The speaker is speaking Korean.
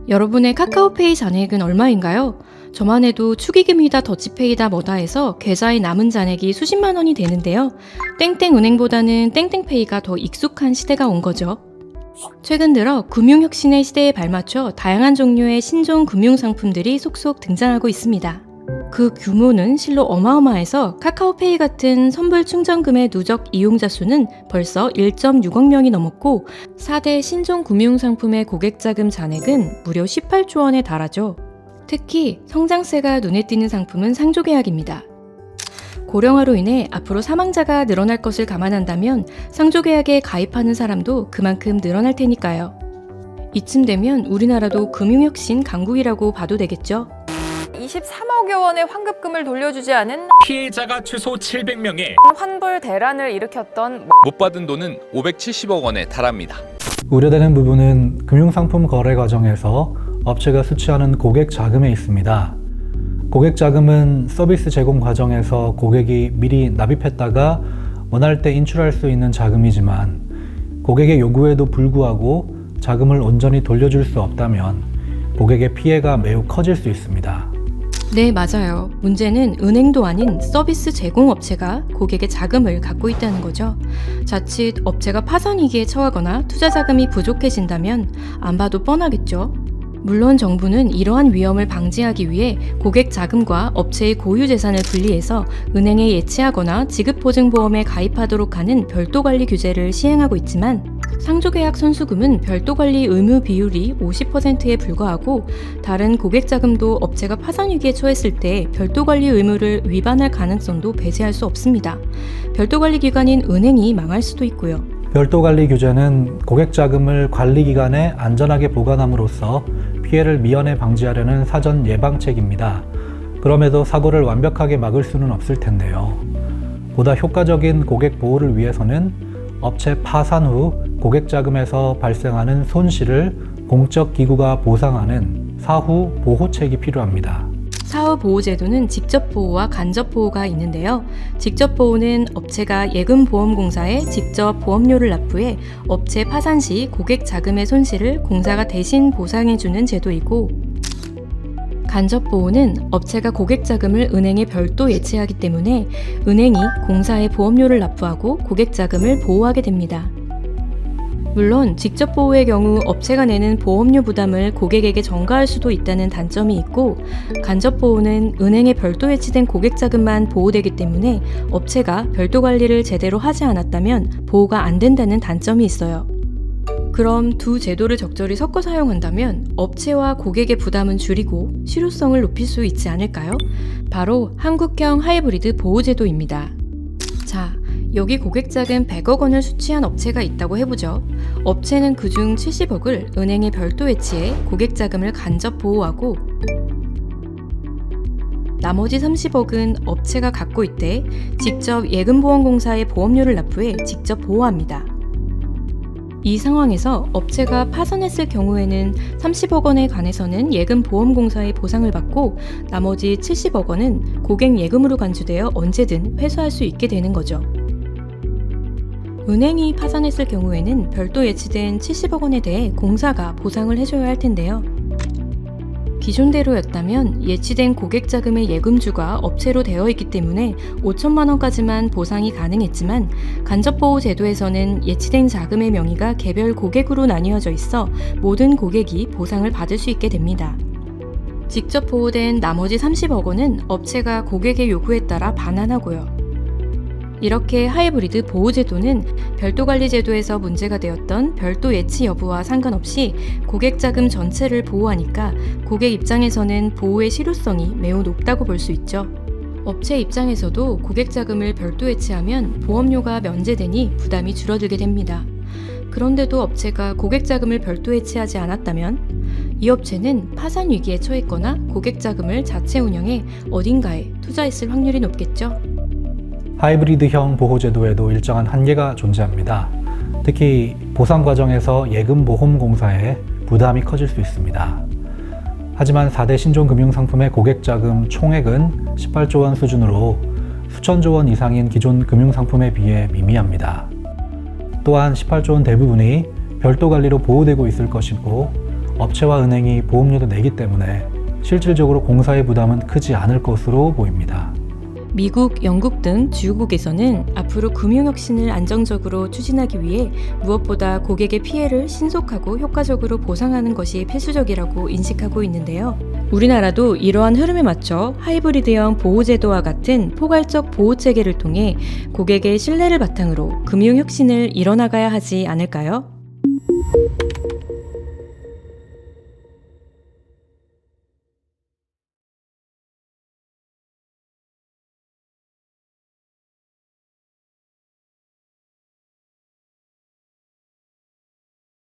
여러분의 카카오페이 잔액은 얼마인가요? 저만 해도 축의금이다 더치페이다 뭐다 해서 계좌에 남은 잔액이 수십만 원이 되는데요. 땡땡은행보다는 땡땡페이가 더 익숙한 시대가 온 거죠. 최근 들어 금융혁신의 시대에 발맞춰 다양한 종류의 신종 금융상품들이 속속 등장하고 있습니다. 그 규모는 실로 어마어마해서 카카오페이 같은 선불 충전금의 누적 이용자 수는 벌써 1.6억 명이 넘었고 4대 신종 금융상품의 고객자금 잔액은 무려 18조 원에 달하죠. 특히 성장세가 눈에 띄는 상품은 상조계약입니다. 고령화로 인해 앞으로 사망자가 늘어날 것을 감안한다면 상조계약에 가입하는 사람도 그만큼 늘어날 테니까요. 이쯤 되면 우리나라도 금융혁신 강국이라고 봐도 되겠죠. 23억여 원의 환급금을 돌려주지 않은 피해자가 최소 700명에 환불 대란을 일으켰던 못 받은 돈은 570억 원에 달합니다. 우려되는 부분은 금융상품 거래 과정에서 업체가 수취하는 고객 자금에 있습니다. 고객 자금은 서비스 제공 과정에서 고객이 미리 납입했다가 원할 때 인출할 수 있는 자금이지만 고객의 요구에도 불구하고 자금을 온전히 돌려줄 수 없다면 고객의 피해가 매우 커질 수 있습니다. 네, 맞아요. 문제는 은행도 아닌 서비스 제공업체가 고객의 자금을 갖고 있다는 거죠. 자칫 업체가 파산 위기에 처하거나 투자 자금이 부족해진다면 안 봐도 뻔하겠죠. 물론 정부는 이러한 위험을 방지하기 위해 고객 자금과 업체의 고유 재산을 분리해서 은행에 예치하거나 지급보증보험에 가입하도록 하는 별도 관리 규제를 시행하고 있지만 상조계약 선수금은 별도 관리 의무 비율이 50%에 불과하고 다른 고객 자금도 업체가 파산 위기에 처했을 때 별도 관리 의무를 위반할 가능성도 배제할 수 없습니다. 별도 관리 기관인 은행이 망할 수도 있고요. 별도 관리 규제는 고객 자금을 관리 기간에 안전하게 보관함으로써 피해를 미연에 방지하려는 사전 예방책입니다. 그럼에도 사고를 완벽하게 막을 수는 없을 텐데요. 보다 효과적인 고객 보호를 위해서는 업체 파산 후 고객 자금에서 발생하는 손실을 공적 기구가 보상하는 사후 보호책이 필요합니다. 사후 보호 제도는 직접 보호와 간접 보호가 있는데요. 직접 보호는 업체가 예금보험공사에 직접 보험료를 납부해 업체 파산 시 고객 자금의 손실을 공사가 대신 보상해주는 제도이고, 간접 보호는 업체가 고객 자금을 은행에 별도 예치하기 때문에 은행이 공사에 보험료를 납부하고 고객 자금을 보호하게 됩니다. 물론 직접 보호의 경우 업체가 내는 보험료 부담을 고객에게 전가할 수도 있다는 단점이 있고, 간접 보호는 은행에 별도 예치된 고객 자금만 보호되기 때문에 업체가 별도 관리를 제대로 하지 않았다면 보호가 안 된다는 단점이 있어요. 그럼 두 제도를 적절히 섞어 사용한다면 업체와 고객의 부담은 줄이고 실효성을 높일 수 있지 않을까요? 바로 한국형 하이브리드 보호제도입니다. 자, 여기 고객자금 100억 원을 수취한 업체가 있다고 해보죠. 업체는 그중 70억을 은행에 별도 예치해 고객자금을 간접 보호하고 나머지 30억은 업체가 갖고 있대 직접 예금보험공사에 보험료를 납부해 직접 보호합니다. 이 상황에서 업체가 파산했을 경우에는 30억 원에 관해서는 예금보험공사의 보상을 받고 나머지 70억 원은 고객 예금으로 간주되어 언제든 회수할 수 있게 되는 거죠. 은행이 파산했을 경우에는 별도 예치된 70억 원에 대해 공사가 보상을 해줘야 할 텐데요. 기존대로였다면 예치된 고객 자금의 예금주가 업체로 되어 있기 때문에 5천만 원까지만 보상이 가능했지만 간접보호 제도에서는 예치된 자금의 명의가 개별 고객으로 나뉘어져 있어 모든 고객이 보상을 받을 수 있게 됩니다. 직접 보호된 나머지 30억 원은 업체가 고객의 요구에 따라 반환하고요. 이렇게 하이브리드 보호제도는 별도관리제도에서 문제가 되었던 별도 예치 여부와 상관없이 고객 자금 전체를 보호하니까 고객 입장에서는 보호의 실효성이 매우 높다고 볼 수 있죠. 업체 입장에서도 고객 자금을 별도 예치하면 보험료가 면제되니 부담이 줄어들게 됩니다. 그런데도 업체가 고객 자금을 별도 예치하지 않았다면 이 업체는 파산 위기에 처했거나 고객 자금을 자체 운영해 어딘가에 투자했을 확률이 높겠죠. 하이브리드형 보호제도에도 일정한 한계가 존재합니다. 특히 보상 과정에서 예금보험공사에 부담이 커질 수 있습니다. 하지만 4대 신종금융상품의 고객자금 총액은 18조 원 수준으로 수천조 원 이상인 기존 금융상품에 비해 미미합니다. 또한 18조 원 대부분이 별도 관리로 보호되고 있을 것이고 업체와 은행이 보험료도 내기 때문에 실질적으로 공사의 부담은 크지 않을 것으로 보입니다. 미국, 영국 등 주요국에서는 앞으로 금융혁신을 안정적으로 추진하기 위해 무엇보다 고객의 피해를 신속하고 효과적으로 보상하는 것이 필수적이라고 인식하고 있는데요. 우리나라도 이러한 흐름에 맞춰 하이브리드형 보호제도와 같은 포괄적 보호체계를 통해 고객의 신뢰를 바탕으로 금융혁신을 이뤄나가야 하지 않을까요?